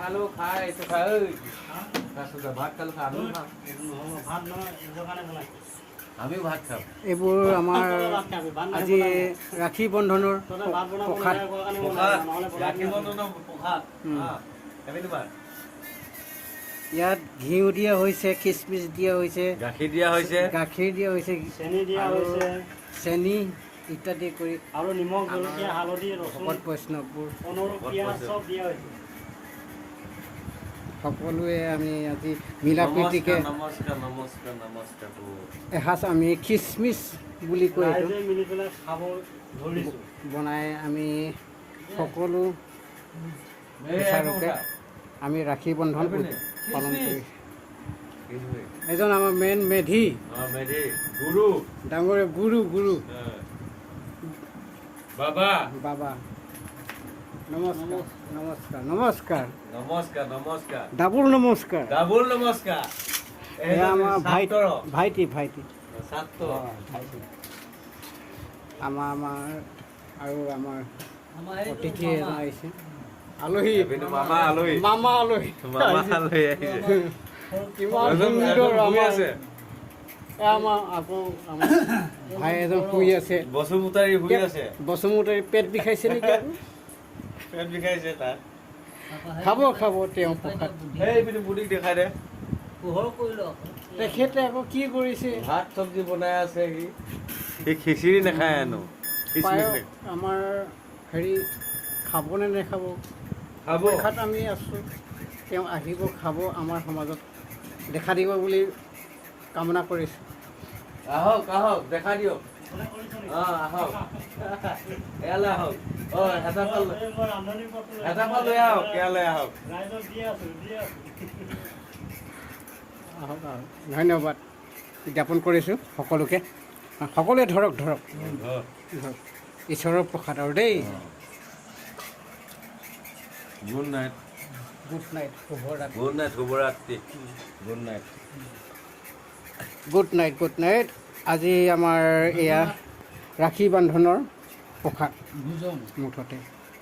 খালো খাই এইটো খাই ঐ ভাত খালো খা আমিও ভাত খাম এইবোৰ আমাৰ আজি ৰাখি বন্ধনৰ প্ৰসাদ। ইয়াত ঘিউ দিয়া হৈছে, খিচমিচ দিয়া হৈছে, গাখীৰ দিয়া হৈছে, গাখীৰ দিয়া হৈছে, চেনি দিয়া হৈছে, চেনি ইত্যাদি কৰি আৰু নিমখ জলকীয়া হালধি ৰচুন ভকত বৈষ্ণৱবোৰ পিঁয়াজ চব দিয়া হৈছে। সকলোৱে আমি আজি মিলা প্ৰীতিকে নমস্কাৰ নমস্কাৰ নমস্কাৰ এসাঁজ আমি খিচমিচ বুলি কৈ এইটো ৰাইজে মিলি পেলাই খাব ধৰিছোঁ। বনাই আমি সকলো বিচাৰকে আমি ৰাখি বন্ধন পালন কৰিছোঁ। এজন আমাৰ মেইন মেধি গুৰু ডাঙৰে গুৰু বাবা বাবা নমস্কাৰ নমস্কাৰ নমস্কাৰ নমস্কাৰ নমস্কাৰ ডাবুল নমস্কাৰ ডাবুল নমস্কাৰ এয়া আমাৰ ভাইটি ছাত্ৰ আমাৰ আৰু আমাৰ অতিথি এজন আহিছে, আলহী মামা আলহী মামা আলহী আহিছে কিমান সুন্দৰ আমাৰ আমাৰ আকৌ আমাৰ ভাই এজন শুই আছে, বসুমতাৰী শুই আছে, বসুমতাৰী পেট বিষাইছে নেকি? পেট বিষাইছে তাৰ খাব তেওঁ প্ৰসাদ। এই বুঢ়ীক দেখাই দে তেখেতে আকৌ কি কৰিছে, ভাত চব্জি বনাই আছে সি খিচিৰি নাখায় আনো আমাৰ হেৰি খাবনে নেখাব খাব পৰীক্ষাত আমি আছোঁ, তেওঁ আহিব খাব, আমাৰ সমাজত দেখা দিব বুলি কামনা কৰিছোঁ। আহক আহক দেখা দিয়ক আহক ইয়ালৈ আহক এটা ফাল লৈ আহক ইয়ালৈ আহক আহক ধন্যবাদ জ্ঞাপন কৰিছোঁ সকলোকে। সকলোৱে ধৰক ঈশ্বৰৰ প্ৰসাদ আৰু দেই। গুড নাইট শুভৰাত্ৰি। গুড নাইট শুভৰাত্ৰি গুড নাইট। আজি আমাৰ এয়া ৰাখি বান্ধনৰ প্ৰসাদ মুঠতে